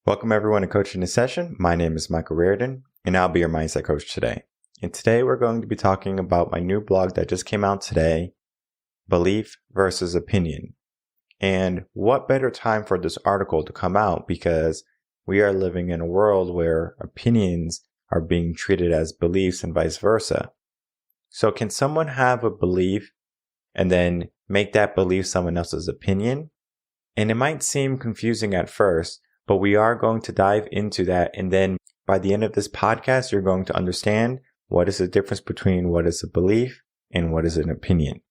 Welcome everyone to Coaching the Session. My name is Michael Rearden, and I'll be your mindset coach today. And today we're going to be talking about my new blog that just came out today, Belief versus Opinion. And what better time for this article to come out because we are living in a world where opinions are being treated as beliefs and vice versa. So can someone have a belief and then make that belief someone else's opinion? And it might seem confusing at first, but we are going to dive into that. And then by the end of this podcast, you're going to understand what is the difference between what is a belief and what is an opinion.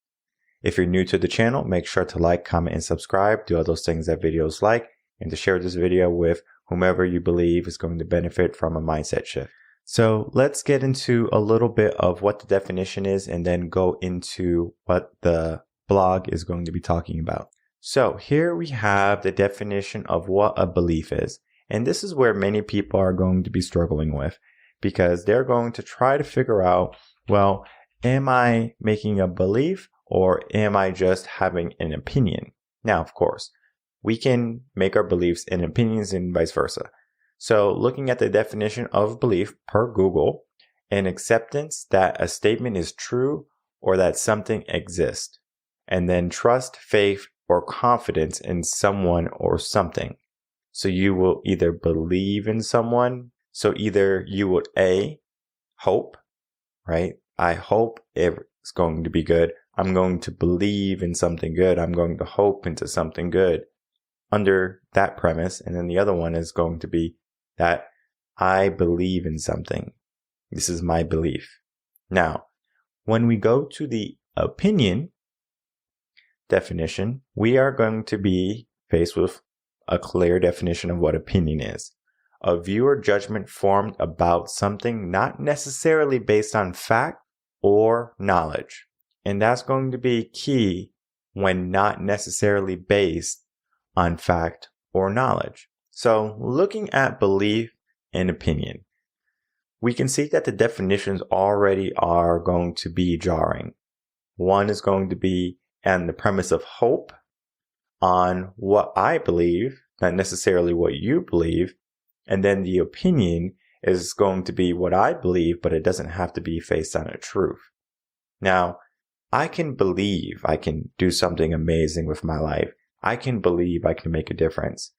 If you're new to the channel, make sure to like, comment, and subscribe. Do all those things that videos like, and to share this video with whomever you believe is going to benefit from a mindset shift. So let's get into a little bit of what the definition is and then go into what the blog is going to be talking about. So here we have the definition of what a belief is. And this is where many people are going to be struggling with because they're going to try to figure out, well, am I making a belief or am I just having an opinion? Now, of course, we can make our beliefs and opinions and vice versa. So looking at the definition of belief per Google, an acceptance that a statement is true or that something exists, and then trust, faith, or confidence in someone or something. So you will either believe in someone. So either you would hope, right? I hope it's going to be good. I'm going to believe in something good. I'm going to hope into something good under that premise. And then the other one is going to be that I believe in something. This is my belief. Now, when we go to the opinion definition, we are going to be faced with a clear definition of what opinion is. A view or judgment formed about something not necessarily based on fact or knowledge. And that's going to be key when not necessarily based on fact or knowledge. So looking at belief and opinion, we can see that the definitions already are going to be jarring. One is going to be and the premise of hope on what I believe, not necessarily what you believe. And then the opinion is going to be what I believe, but it doesn't have to be based on a truth. Now, I can believe I can do something amazing with my life. I can believe I can make a difference.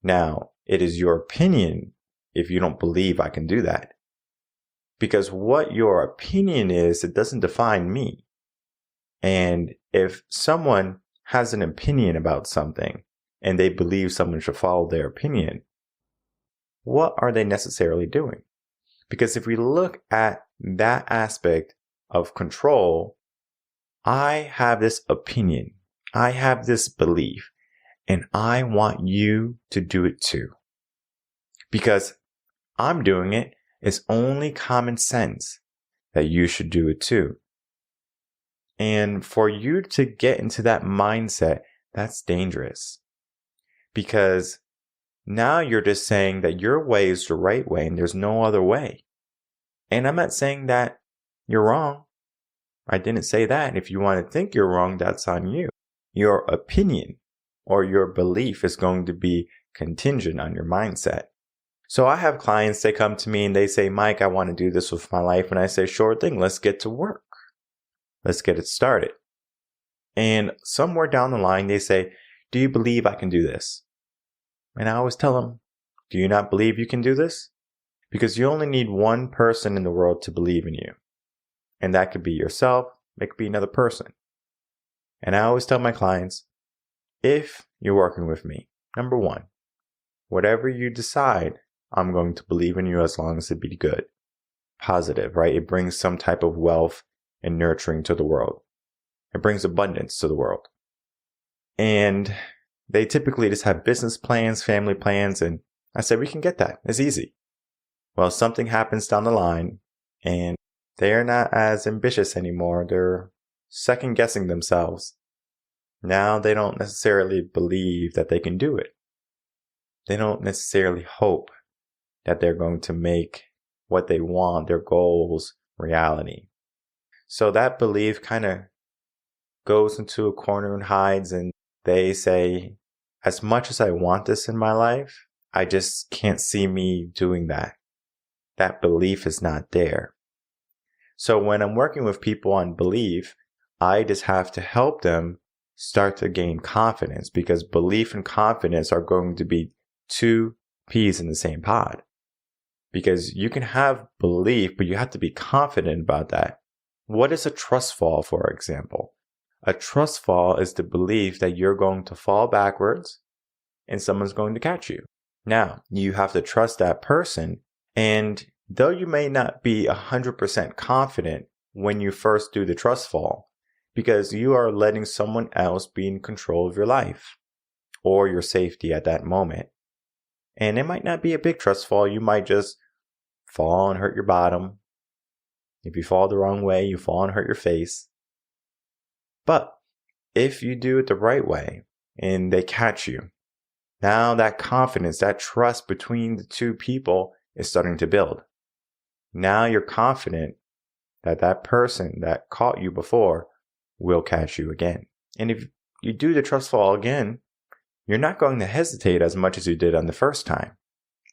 Now, it is your opinion if you don't believe I can do that. Because what your opinion is, it doesn't define me. And if someone has an opinion about something and they believe someone should follow their opinion, what are they necessarily doing? Because if we look at that aspect of control, I have this opinion, I have this belief, and I want you to do it too. Because I'm doing it, it's only common sense that you should do it too. And for you to get into that mindset, that's dangerous. Because now you're just saying that your way is the right way and there's no other way. And I'm not saying that you're wrong. I didn't say that. If you want to think you're wrong, that's on you. Your opinion or your belief is going to be contingent on your mindset. So I have clients, they come to me and they say, Mike, I want to do this with my life. And I say, sure thing, let's get to work. Let's get it started. And somewhere down the line, they say, do you believe I can do this? And I always tell them, do you not believe you can do this? Because you only need one person in the world to believe in you. And that could be yourself. It could be another person. And I always tell my clients, if you're working with me, number one, whatever you decide, I'm going to believe in you as long as it be good. Positive, right? It brings some type of wealth and nurturing to the world. It brings abundance to the world. And they typically just have business plans, family plans, and I said, we can get that. It's easy. Well, something happens down the line and they're not as ambitious anymore. They're second guessing themselves. Now they don't necessarily believe that they can do it. They don't necessarily hope that they're going to make what they want, their goals, reality. So that belief kind of goes into a corner and hides, and they say, as much as I want this in my life, I just can't see me doing that. That belief is not there. So when I'm working with people on belief, I just have to help them start to gain confidence, because belief and confidence are going to be two peas in the same pod. Because you can have belief, but you have to be confident about that. What is a trust fall, for example? A trust fall is the belief that you're going to fall backwards and someone's going to catch you. Now, you have to trust that person, and though you may not be 100% confident when you first do the trust fall, because you are letting someone else be in control of your life or your safety at that moment. And it might not be a big trust fall. You might just fall and hurt your bottom. If you fall the wrong way, you fall and hurt your face. But if you do it the right way and they catch you, now that confidence, that trust between the two people is starting to build. Now you're confident that that person that caught you before will catch you again. And if you do the trust fall again, you're not going to hesitate as much as you did on the first time,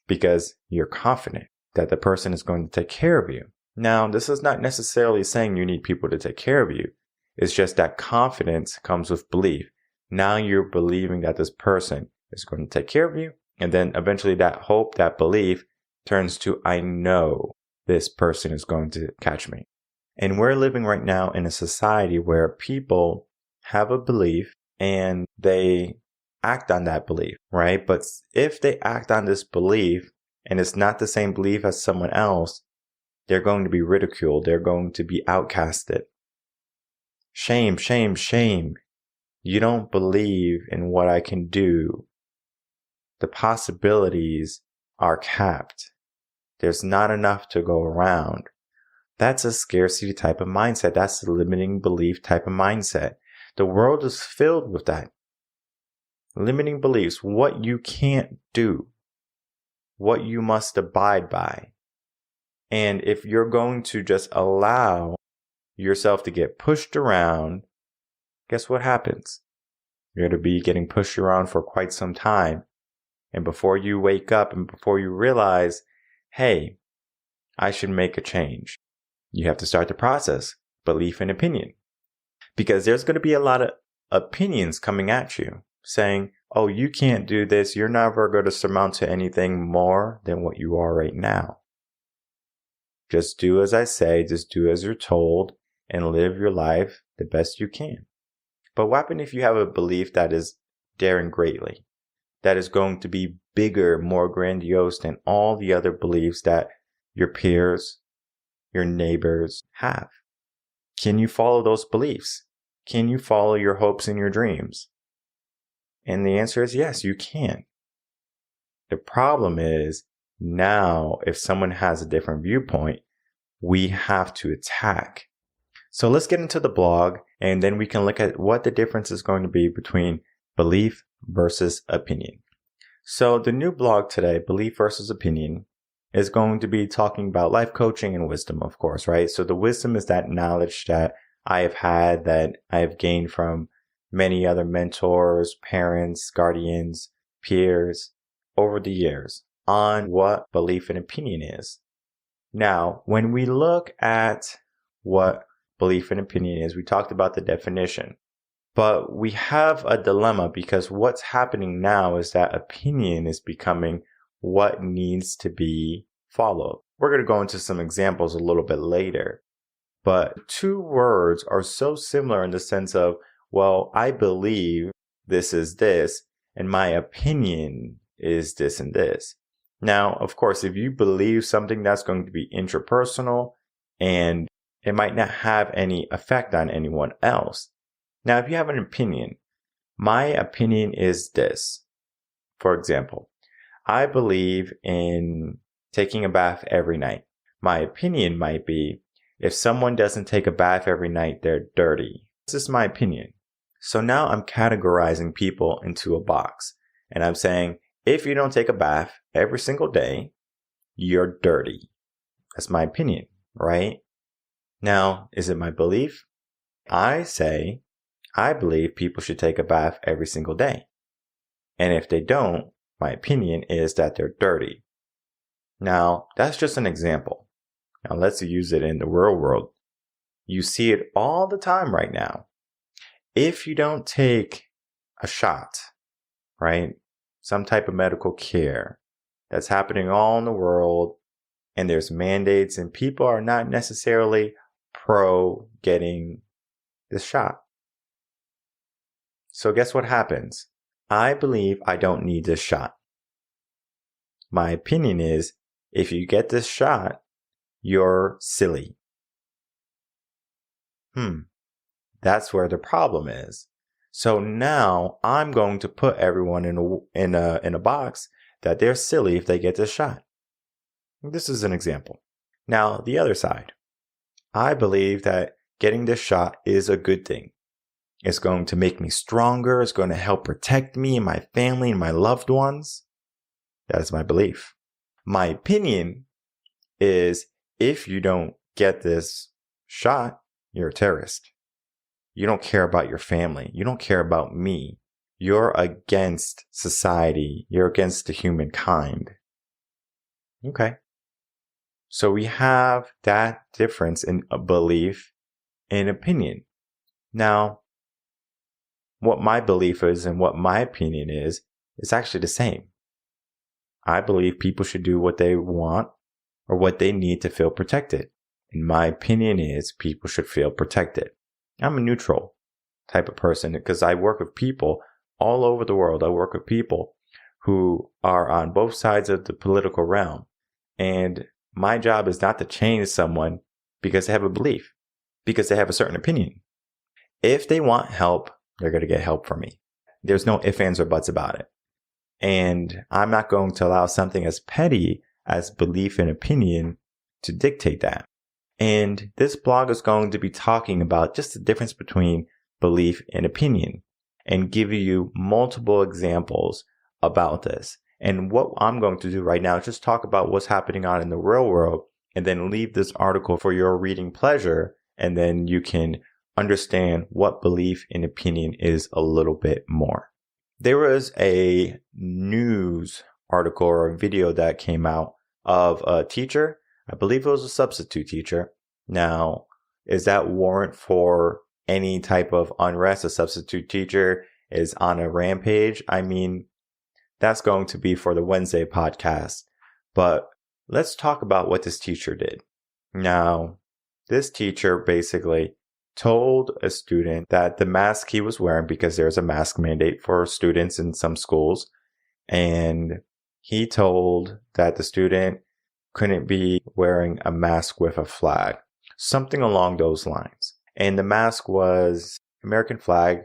because you're confident that the person is going to take care of you. Now, this is not necessarily saying you need people to take care of you. It's just that confidence comes with belief. Now you're believing that this person is going to take care of you. And then eventually that hope, that belief turns to, I know this person is going to catch me. And we're living right now in a society where people have a belief and they act on that belief, right? But if they act on this belief and it's not the same belief as someone else, they're going to be ridiculed. They're going to be outcasted. Shame, shame, shame. You don't believe in what I can do. The possibilities are capped. There's not enough to go around. That's a scarcity type of mindset. That's a limiting belief type of mindset. The world is filled with that. Limiting beliefs, what you can't do, what you must abide by. And if you're going to just allow yourself to get pushed around, guess what happens? You're going to be getting pushed around for quite some time. And before you wake up and before you realize, hey, I should make a change, you have to start the process, belief and opinion. Because there's going to be a lot of opinions coming at you saying, oh, you can't do this. You're never going to surmount to anything more than what you are right now. Just do as I say, just do as you're told, and live your life the best you can. But what happens if you have a belief that is daring greatly, that is going to be bigger, more grandiose than all the other beliefs that your peers, your neighbors have? Can you follow those beliefs? Can you follow your hopes and your dreams? And the answer is yes, you can. The problem is, now if someone has a different viewpoint, we have to attack. So let's get into the blog, and then we can look at what the difference is going to be between belief versus opinion. So the new blog today, Belief versus Opinion, is going to be talking about life coaching and wisdom, of course, right? So the wisdom is that knowledge that I have had, that I have gained from many other mentors, parents, guardians, peers over the years on what belief and opinion is. Now, when we look at what belief and opinion is, we talked about the definition, but we have a dilemma, because what's happening now is that opinion is becoming what needs to be followed. We're going to go into some examples a little bit later, but two words are so similar in the sense of, well, I believe this is this, and my opinion is this and this. Now, of course, if you believe something, that's going to be intrapersonal and it might not have any effect on anyone else. Now, if you have an opinion, my opinion is this. For example, I believe in taking a bath every night. My opinion might be, if someone doesn't take a bath every night, they're dirty. This is my opinion. So now I'm categorizing people into a box, and I'm saying, if you don't take a bath every single day, you're dirty. That's my opinion, right? Now, is it my belief? I say, I believe people should take a bath every single day. And if they don't, my opinion is that they're dirty. Now, that's just an example. Now, let's use it in the real world. You see it all the time right now. If you don't take a shot, right, some type of medical care that's happening all in the world, and there's mandates, and people are not necessarily pro getting this shot. So guess what happens? I believe I don't need this shot. My opinion is, if you get this shot, you're silly. That's where the problem is. So now I'm going to put everyone in a box that they're silly if they get this shot. This is an example. Now, the other side. I believe that getting this shot is a good thing. It's going to make me stronger. It's going to help protect me and my family and my loved ones. That is my belief. My opinion is, if you don't get this shot, you're a terrorist. You don't care about your family. You don't care about me. You're against society. You're against the humankind. Okay. So we have that difference in a belief and opinion. Now, what my belief is and what my opinion is actually the same. I believe people should do what they want or what they need to feel protected. And my opinion is people should feel protected. I'm a neutral type of person because I work with people all over the world. I work with people who are on both sides of the political realm. And my job is not to change someone because they have a belief, because they have a certain opinion. If they want help, they're going to get help from me. There's no ifs, ands, or buts about it. And I'm not going to allow something as petty as belief and opinion to dictate that. And this blog is going to be talking about just the difference between belief and opinion and give you multiple examples about this. And what I'm going to do right now is just talk about what's happening out in the real world and then leave this article for your reading pleasure. And then you can understand what belief and opinion is a little bit more. There was a news article or a video that came out of a teacher. I believe it was a substitute teacher. Now, is that warrant for any type of unrest? A substitute teacher is on a rampage. I mean, that's going to be for the Wednesday podcast. But let's talk about what this teacher did. Now, this teacher basically told a student that the mask he was wearing, because there's a mask mandate for students in some schools, and he told that the student couldn't be wearing a mask with a flag, something along those lines. And the mask was American flag,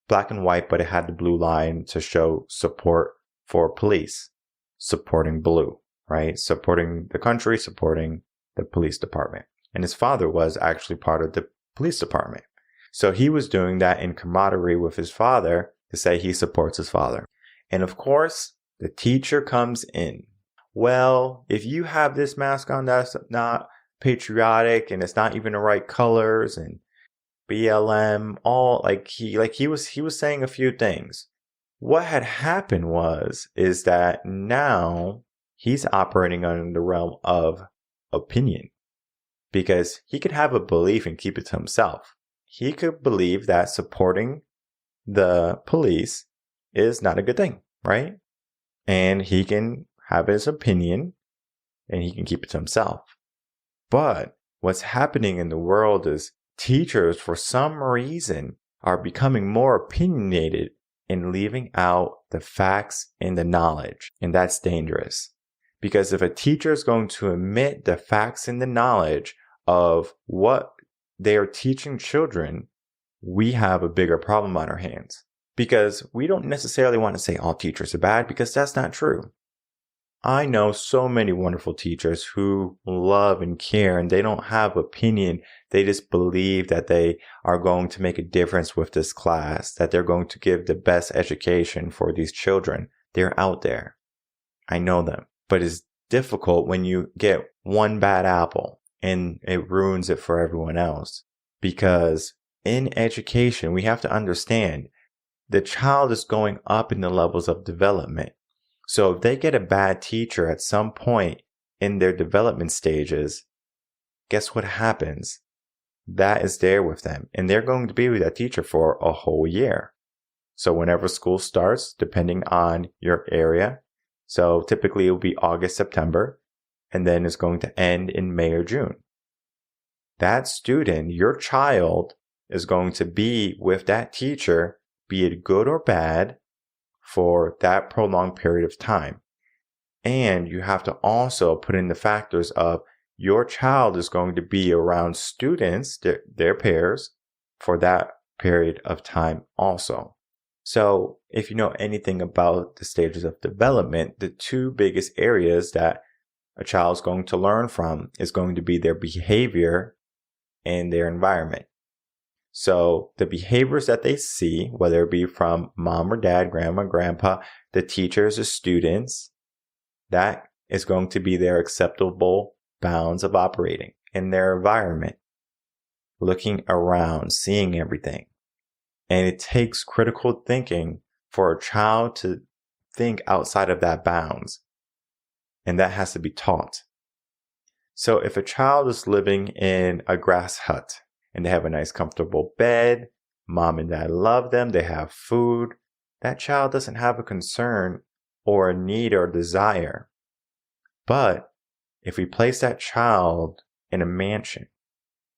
black and white, but it had the blue line to show support for police, supporting blue, right? Supporting the country, supporting the police department. And his father was actually part of the police department. So he was doing that in camaraderie with his father to say he supports his father. And of course, the teacher comes in. Well, if you have this mask on that's not patriotic and it's not even the right colors and BLM, all he was saying a few things. What had happened is that now he's operating under the realm of opinion. Because he could have a belief and keep it to himself. He could believe that supporting the police is not a good thing, right? And he can have his opinion and he can keep it to himself. But what's happening in the world is teachers, for some reason, are becoming more opinionated and leaving out the facts and the knowledge. And that's dangerous. Because if a teacher is going to omit the facts and the knowledge of what they are teaching children, we have a bigger problem on our hands. Because we don't necessarily want to say all teachers are bad, because that's not true. I know so many wonderful teachers who love and care, and they don't have opinion. They just believe that they are going to make a difference with this class, that they're going to give the best education for these children. They're out there. I know them. But it's difficult when you get one bad apple and it ruins it for everyone else. Because in education, we have to understand the child is going up in the levels of development. So if they get a bad teacher at some point in their development stages, guess what happens? That is there with them. And they're going to be with that teacher for a whole year. So whenever school starts, depending on your area, so typically it will be August, September, and then it's going to end in May or June. That student, your child, is going to be with that teacher, be it good or bad, for that prolonged period of time. And you have to also put in the factors of your child is going to be around students, their peers, for that period of time also. So if you know anything about the stages of development, the two biggest areas that a child is going to learn from is going to be their behavior and their environment. So the behaviors that they see, whether it be from mom or dad, grandma, grandpa, the teachers, the students, that is going to be their acceptable bounds of operating in their environment, looking around, seeing everything. And it takes critical thinking for a child to think outside of that bounds. And that has to be taught. So if a child is living in a grass hut and they have a nice comfortable bed, mom and dad love them, they have food, that child doesn't have a concern or a need or desire. But if we place that child in a mansion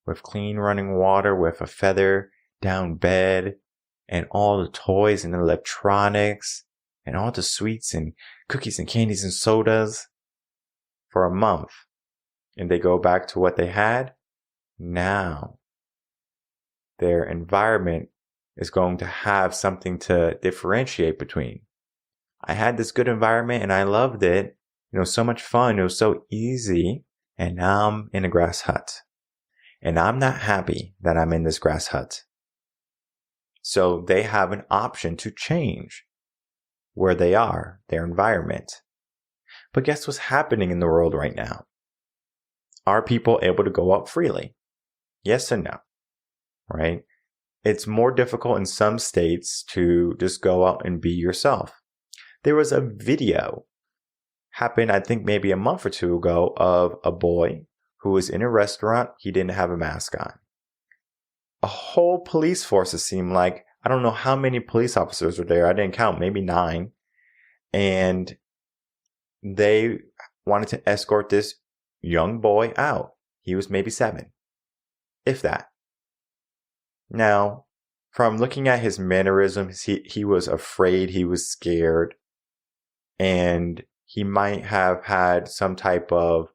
with clean running water, with a feather down bed, and all the toys and electronics, and all the sweets and cookies and candies and sodas for a month, and they go back to what they had, now their environment is going to have something to differentiate between. I had this good environment and I loved it. So much fun. It was so easy. And now I'm in a grass hut. And I'm not happy that I'm in this grass hut. So they have an option to change where they are, their environment. But guess what's happening in the world right now? Are people able to go out freely? Yes and no, right? It's more difficult in some states to just go out and be yourself. There was a video happened, I think maybe a month or two ago, of a boy who was in a restaurant. He didn't have a mask on. A whole police force, it seemed like. I don't know how many police officers were there. I didn't count, maybe 9. And they wanted to escort this young boy out. He was maybe 7, if that. Now, from looking at his mannerisms, he was afraid, he was scared, and he might have had some type of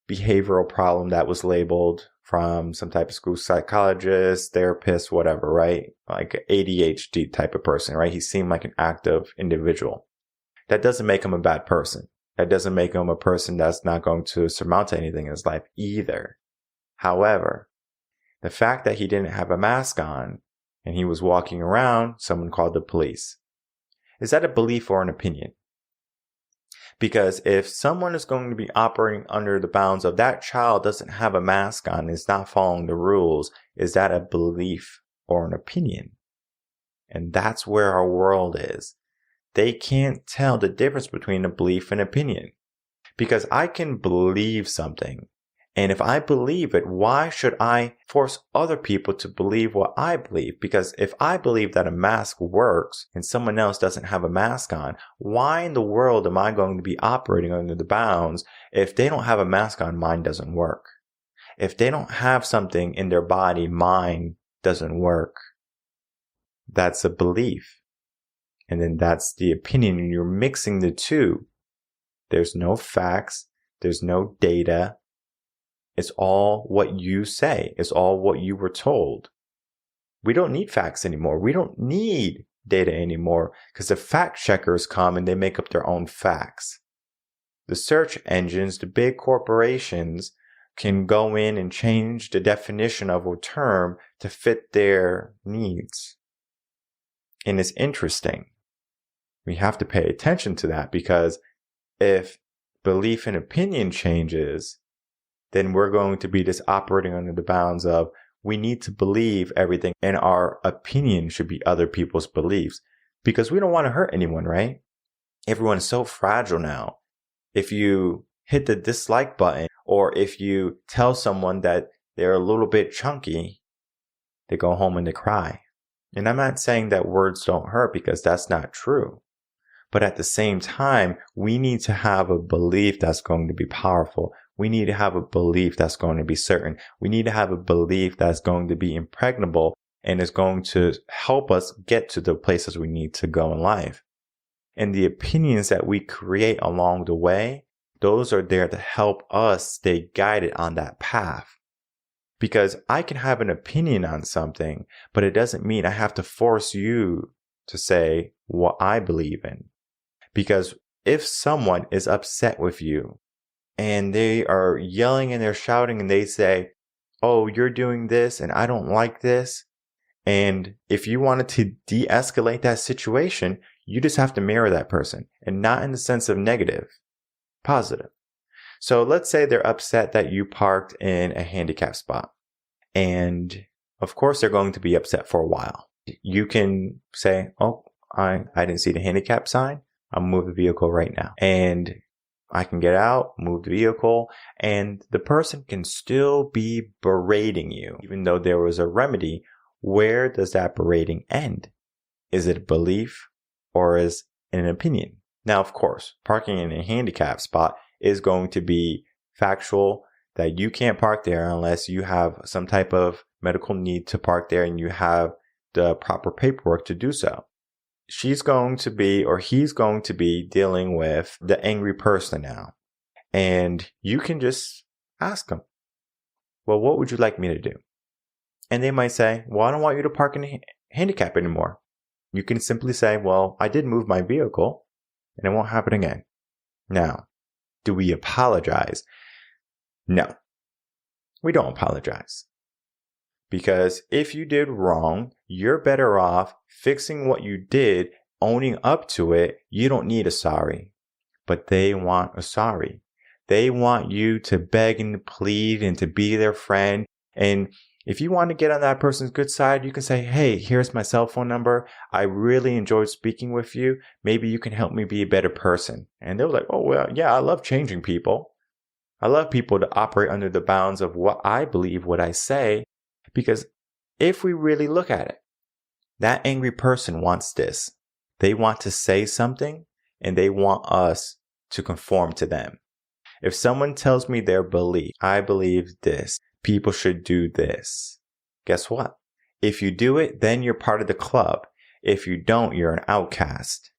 behavioral problem that was labeled from some type of school psychologist, therapist, whatever, right? Like an ADHD type of person, right? He seemed like an active individual. That doesn't make him a bad person. That doesn't make him a person that's not going to surmount anything in his life either. However, the fact that he didn't have a mask on and he was walking around, someone called the police. Is that a belief or an opinion? Because if someone is going to be operating under the bounds of that child doesn't have a mask on, is not following the rules, is that a belief or an opinion? And that's where our world is. They can't tell the difference between a belief and opinion. Because I can believe something. And if I believe it, why should I force other people to believe what I believe? Because if I believe that a mask works and someone else doesn't have a mask on, why in the world am I going to be operating under the bounds if they don't have a mask on, mine doesn't work? If they don't have something in their body, mine doesn't work. That's a belief. And then that's the opinion, and you're mixing the two. There's no facts. There's no data. It's all what you say. It's all what you were told. We don't need facts anymore. We don't need data anymore because the fact checkers come and they make up their own facts. The search engines, the big corporations can go in and change the definition of a term to fit their needs. And it's interesting. We have to pay attention to that because if belief and opinion changes, then we're going to be just operating under the bounds of we need to believe everything and our opinion should be other people's beliefs because we don't want to hurt anyone, right? Everyone's so fragile now. If you hit the dislike button, or if you tell someone that they're a little bit chunky, they go home and they cry. And I'm not saying that words don't hurt, because that's not true. But at the same time, we need to have a belief that's going to be powerful. We need to have a belief that's going to be certain. We need to have a belief that's going to be impregnable and is going to help us get to the places we need to go in life. And the opinions that we create along the way, those are there to help us stay guided on that path. Because I can have an opinion on something, but it doesn't mean I have to force you to say what I believe in. Because if someone is upset with you and they are yelling and they're shouting and they say, oh, you're doing this and I don't like this. And if you wanted to de-escalate that situation, you just have to mirror that person, and not in the sense of negative, positive. So let's say they're upset that you parked in a handicap spot. And of course, they're going to be upset for a while. You can say, oh, I didn't see the handicap sign. I'll move the vehicle right now. And I can get out, move the vehicle, and the person can still be berating you. Even though there was a remedy, where does that berating end? Is it a belief or is it an opinion? Now, of course, parking in a handicap spot is going to be factual, that you can't park there unless you have some type of medical need to park there and you have the proper paperwork to do so. She's going to be, or he's going to be, dealing with the angry person now. And you can just ask them, well, what would you like me to do? And they might say, well, I don't want you to park in a handicap anymore. You can simply say, well, I did move my vehicle and it won't happen again. Now, do we apologize? No, we don't apologize. Because if you did wrong, you're better off fixing what you did, owning up to it. You don't need a sorry. But they want a sorry. They want you to beg and plead and to be their friend. And if you want to get on that person's good side, you can say, hey, here's my cell phone number. I really enjoyed speaking with you. Maybe you can help me be a better person. And they're like, oh, well, yeah, I love changing people. I love people to operate under the bounds of what I believe, what I say. Because if we really look at it, that angry person wants this. They want to say something and they want us to conform to them. If someone tells me their belief, I believe this, people should do this. Guess what? If you do it, then you're part of the club. If you don't, you're an outcast.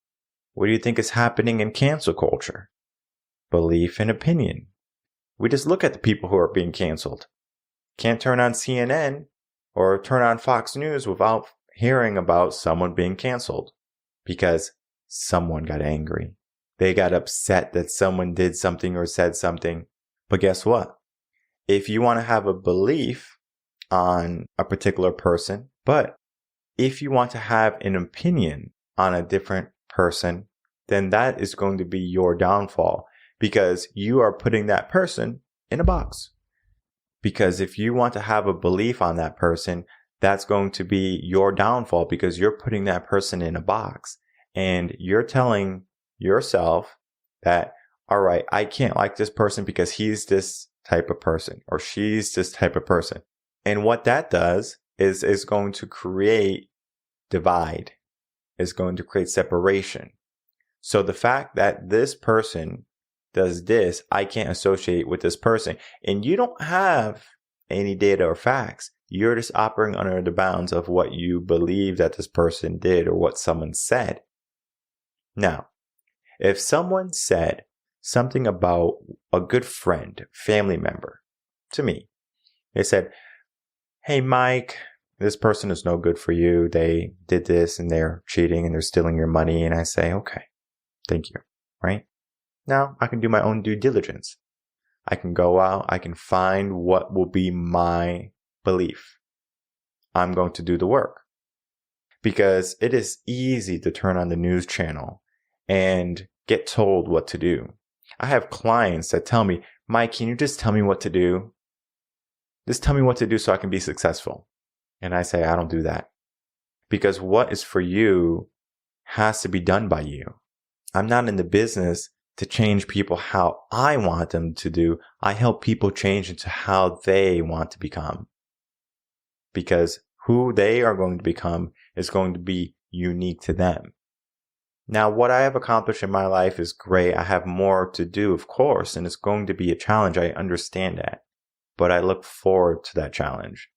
What do you think is happening in cancel culture? Belief and opinion. We just look at the people who are being canceled. Can't turn on CNN or turn on Fox News without hearing about someone being canceled because someone got angry. They got upset that someone did something or said something. But guess what? If you want to have a belief on a particular person, but if you want to have an opinion on a different person, then that is going to be your downfall because you are putting that person in a box. Because if you want to have a belief on that person, that's going to be your downfall because you're putting that person in a box and you're telling yourself that, all right, I can't like this person because he's this type of person or she's this type of person. And what that does is going to create divide. It's going to create separation. So the fact that this person does this, I can't associate with this person. And you don't have any data or facts. You're just operating under the bounds of what you believe that this person did or what someone said. Now, if someone said something about a good friend, family member to me, they said, hey, Mike, this person is no good for you. They did this and they're cheating and they're stealing your money. And I say, okay, thank you. Right? Now I can do my own due diligence. I can go out. I can find what will be my belief. I'm going to do the work because it is easy to turn on the news channel and get told what to do. I have clients that tell me, Mike, can you just tell me what to do? Just tell me what to do so I can be successful. And I say, I don't do that because what is for you has to be done by you. I'm not in the business to change people how I want them to do. I help people change into how they want to become. Because who they are going to become is going to be unique to them. Now, what I have accomplished in my life is great. I have more to do, of course, and it's going to be a challenge. I understand that. But I look forward to that challenge.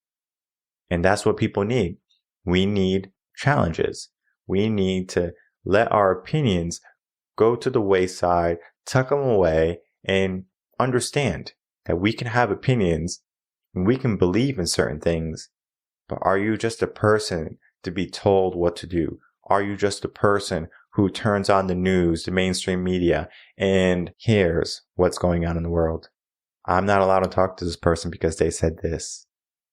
And that's what people need. We need challenges. We need to let our opinions go to the wayside, tuck them away, and understand that we can have opinions and we can believe in certain things. But are you just a person to be told what to do? Are you just a person who turns on the news, the mainstream media, and hears what's going on in the world? I'm not allowed to talk to this person because they said this.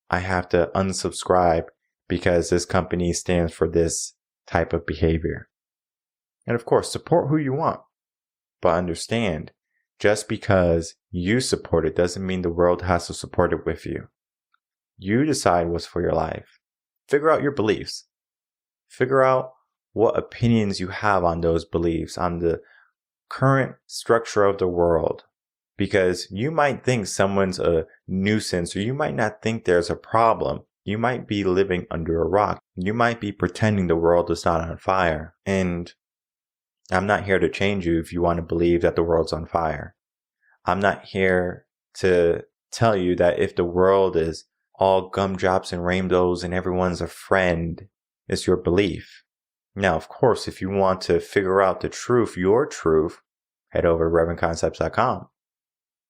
I have to unsubscribe because this company stands for this type of behavior. And of course, support who you want. But understand, just because you support it doesn't mean the world has to support it with you. You decide what's for your life. Figure out your beliefs. Figure out what opinions you have on those beliefs, on the current structure of the world. Because you might think someone's a nuisance, or you might not think there's a problem. You might be living under a rock. You might be pretending the world is not on fire. And I'm not here to change you if you want to believe that the world's on fire. I'm not here to tell you that if the world is all gumdrops and rainbows and everyone's a friend, it's your belief. Now, of course, if you want to figure out the truth, your truth, head over to revenconcepts.com.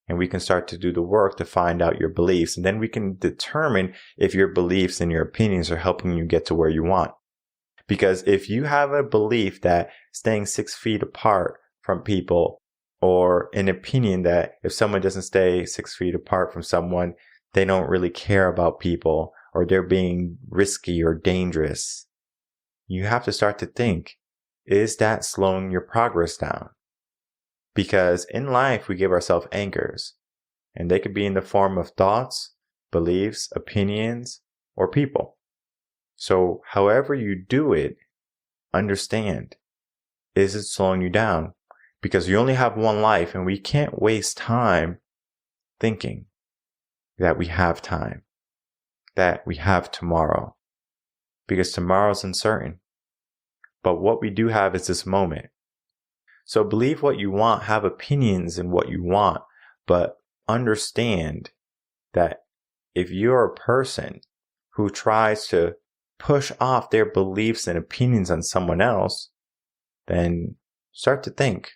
And we can start to do the work to find out your beliefs. And then we can determine if your beliefs and your opinions are helping you get to where you want. Because if you have a belief that staying 6 feet apart from people, or an opinion that if someone doesn't stay 6 feet apart from someone, they don't really care about people, or they're being risky or dangerous, you have to start to think, is that slowing your progress down? Because in life, we give ourselves anchors, and they could be in the form of thoughts, beliefs, opinions, or people. So however you do it, understand, is it slowing you down? Because you only have one life, and we can't waste time thinking that we have time, that we have tomorrow, because tomorrow's uncertain. But what we do have is this moment. So believe what you want, have opinions in what you want, but understand that if you're a person who tries to push off their beliefs and opinions on someone else, then start to think,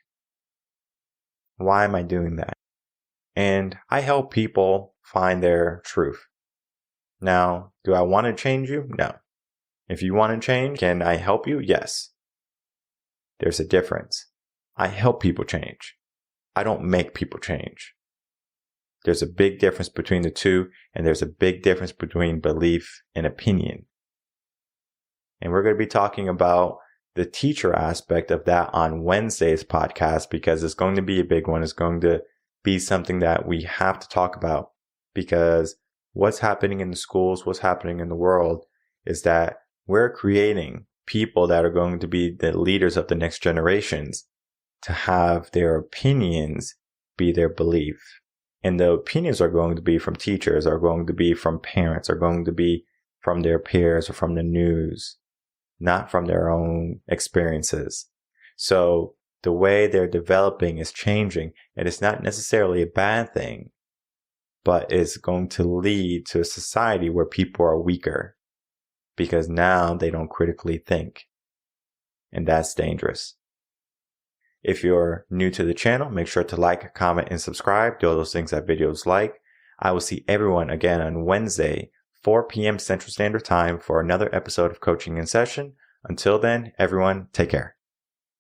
why am I doing that? And I help people find their truth. Now, do I want to change you? No. If you want to change, can I help you? Yes. There's a difference. I help people change. I don't make people change. There's a big difference between the two, and there's a big difference between belief and opinion. And we're going to be talking about the teacher aspect of that on Wednesday's podcast, because it's going to be a big one. It's going to be something that we have to talk about, because what's happening in the schools, what's happening in the world is that we're creating people that are going to be the leaders of the next generations, to have their opinions be their belief. And the opinions are going to be from teachers, are going to be from parents, are going to be from their peers or from the news, not from their own experiences. So the way they're developing is changing, and it's not necessarily a bad thing, but it's going to lead to a society where people are weaker because now they don't critically think. And that's dangerous. If you're new to the channel, make sure to like, comment, and subscribe. Do all those things that videos like. I will see everyone again on Wednesday, 4 p.m. Central Standard Time for another episode of Coaching in Session. Until then, everyone, take care.